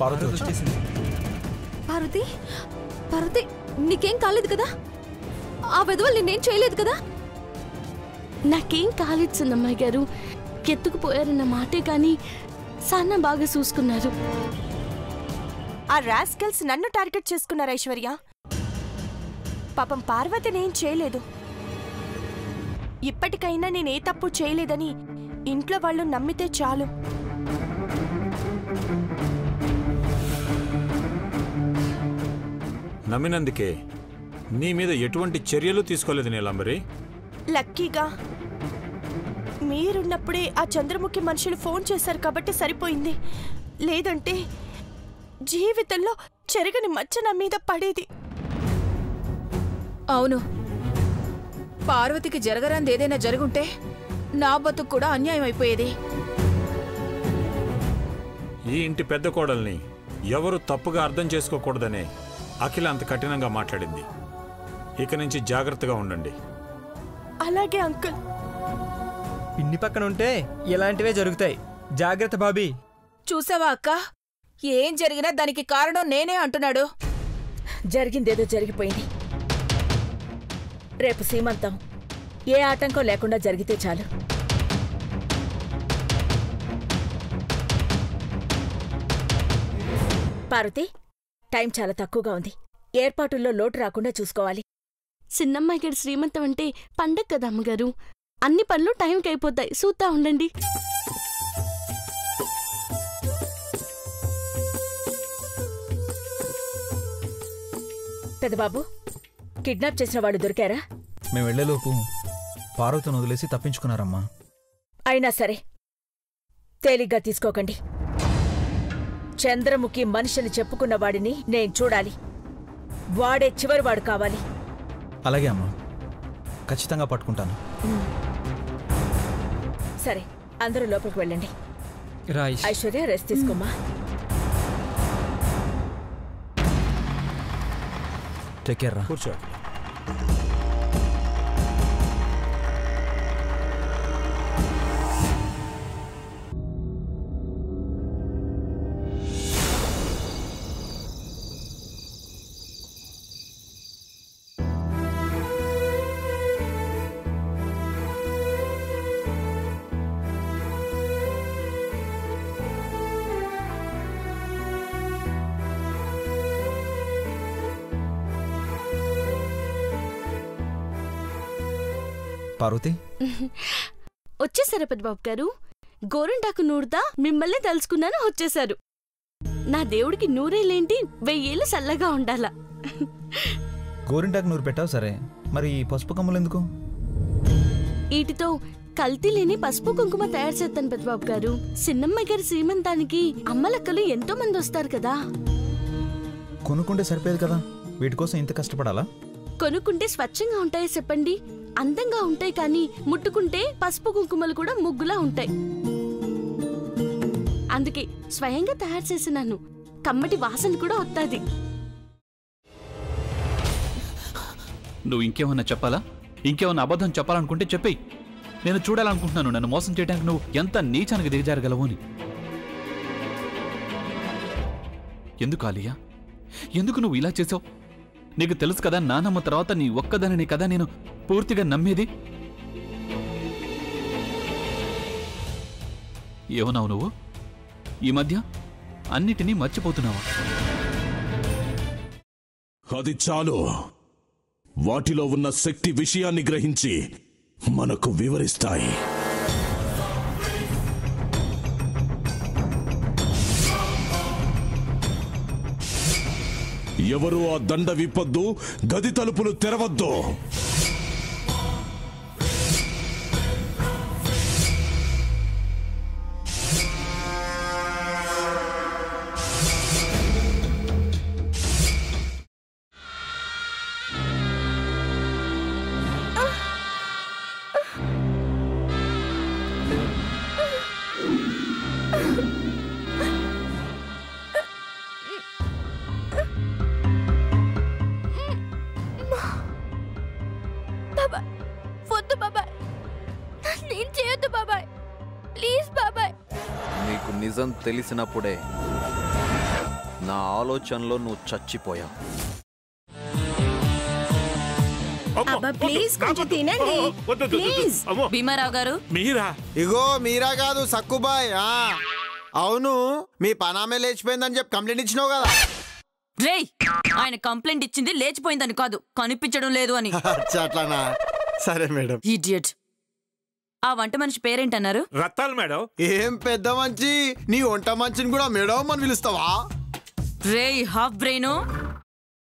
పార్వతి వచ్చేసింది. పార్వతి, పార్వతి నీకేం కాలేదు కదా? ఆ విధవలు నిన్నేం చేయలేదు కదా? నాకేం కాలేదు సున్నమ్మాయి గారు. ఎత్తుకుపోయారన్న మాటే కానీ సన్న బాగా చూసుకున్నారు. ఆ రాస్కల్స్ నన్ను టార్గెట్ చేసుకున్నారు ఐశ్వర్య. పాపం పార్వతినేం చేయలేదు. ఇప్పటికైనా నేనే తప్పు చేయలేదని ఇంట్లో వాళ్ళు నమ్మితే చాలు. నమ్మినందుకే నీ మీద ఎటువంటి చర్యలు తీసుకోలేదు నీలంబరి. లక్కీగా మీరున్నప్పుడే ఆ చంద్రముఖి మనుషులు ఫోన్ చేశారు కాబట్టి సరిపోయింది. లేదంటే జీవితంలో చెరగని మచ్చ నా మీద పడేది. అవును, పార్వతికి జరగరాంది ఏదైనా జరుగుంటే నా బతుకు కూడా అన్యాయం అయిపోయేది. ఈ ఇంటి పెద్ద కోడల్ని ఎవరు తప్పుగా అర్థం చేసుకోకూడదనే అఖిల అంత కఠినంగా మాట్లాడింది. ఇక నుంచి జాగ్రత్తగా ఉండండి. అలాగే అంకుల్. పిన్ని పక్కన ఉంటే ఇలాంటివే జరుగుతాయి. జాగ్రత్త బాబీ. చూసావా అక్క, ఏం జరిగినా దానికి కారణం నేనే అంటున్నాడు. జరిగిందేదో జరిగిపోయింది. రేపు సీమంతం ఏ ఆటంకం లేకుండా జరిగితే చాలు. పార్వతి, టైం చాలా తక్కువగా ఉంది. ఏర్పాటుల్లో లోటు రాకుండా చూసుకోవాలి. చిన్నమ్మాయి గారి శ్రీమంతం అంటే పండగ కదా అమ్మగారు. అన్ని పనులు టైంకి అయిపోతాయి. చూస్తా ఉండండి. పెద్దబాబు, కిడ్నాప్ చేసిన వాళ్ళు దొరికారా? మేము వెళ్లేలోపు పార్వతిని వదిలేసి తప్పించుకున్నారమ్మా. అయినా సరే తేలిగ్గా తీసుకోకండి. చంద్రముఖి మనిషిని చెప్పుకున్న వాడిని నేను చూడాలి. వాడే చివరివాడు కావాలి. అలాగే అమ్మా, ఖచ్చితంగా పట్టుకుంటాను. సరే, అందరూ లోపలికి వెళ్ళండి. ఐశ్వర్య, రెస్ట్ తీసుకోమ్మా. టేక్ కేర్ రా. కూర్చో. పార్వతి, వచ్చేసారా పెద్దబాబు గారు? గోరింటాకు నూరుతా మిమ్మల్ని తలుచుకున్నాను, వచ్చేశారు. నా దేవుడికి నూరేలేంటి, 1000 ఏళ్ళు చల్లగా ఉండాలా. గోరింటాకు నూరు పెట్టావు సరే, మరి పసుపు కమ్మలు ఎందుకు? వీటితో కల్తీ లేని పసుపు కుంకుమ తయారు చేస్తాను పెద్దబాబు గారు. చిన్నమ్మాయి గారి శ్రీమంతానికి అమ్మలక్కలు ఎంతో మంది వస్తారు కదా. కొనుక్కుంటే సరిపోయేది కదా, వీటి కోసం ఇంత కష్టపడాలా? కొనుక్కుంటే స్వచ్ఛంగా ఉంటాయో చెప్పండి. అందంగా ఉంటాయి కానీ ముట్టుకుంటే పసుపు కుంకుమలు కూడా ముగ్గులా ఉంటాయి. అందుకే స్వయంగా తయారు చేసినాను. కమ్మటి వాసన కూడా వస్తుంది. నువ్వు ఇంకేమన్నా చెప్పాలా? ఇంకేమన్నా అబద్ధం చెప్పాలనుకుంటే చెప్పేయి. నేను చూడాలనుకుంటున్నాను నన్ను మోసం చేయడానికి నువ్వు ఎంత నీచానికి దిగజారగలవు అని. ఎందుకు ఆలియా, ఎందుకు నువ్వు ఇలా చేసావు? నీకు తెలుసు కదా, నానమ్మ తర్వాత నీ ఒక్కదానిని కదా నేను పూర్తిగా నమ్మేది. ఏమన్నావు నువ్వు? ఈ మధ్య అన్నిటినీ మర్చిపోతున్నావా? అది చాలు. వాటిలో ఉన్న శక్తి విషయాన్ని గ్రహించి మనకు వివరిస్తాయి. ఎవరూ ఆ దండ విప్పొద్దు, గది తలుపులు తెరవద్దు. నిజం తెలిసినప్పుడే నా ఆలోచనలో నువ్వు చచ్చిపోయావు. ప్లీజ్ కొంచెం తినండి ప్లీజ్. భీమారావు గారు మీరా? ఇగో మీరా కాదు సక్కుబాయ్. అవును, మీ పనామే లేచిపోయిందని చెప్పి కంప్లైంట్ ఇచ్చినావు కదా. రేయ్, ఆయన కంప్లైంట్ ఇచ్చింది లేచిపోయిందని కాదు, కనిపించడం లేదు అని. అట్లానా? సరే మేడం. ఇడియట్. ఆ వంట మనిషి పేరేంటన్నారు? రత్తాలు మేడం. ఏం పెద్ద మంచి, నీ వంట మంచిని కూడా మేడం అని పిలుస్తావా? రేయ్ హాఫ్ బ్రెయిన్,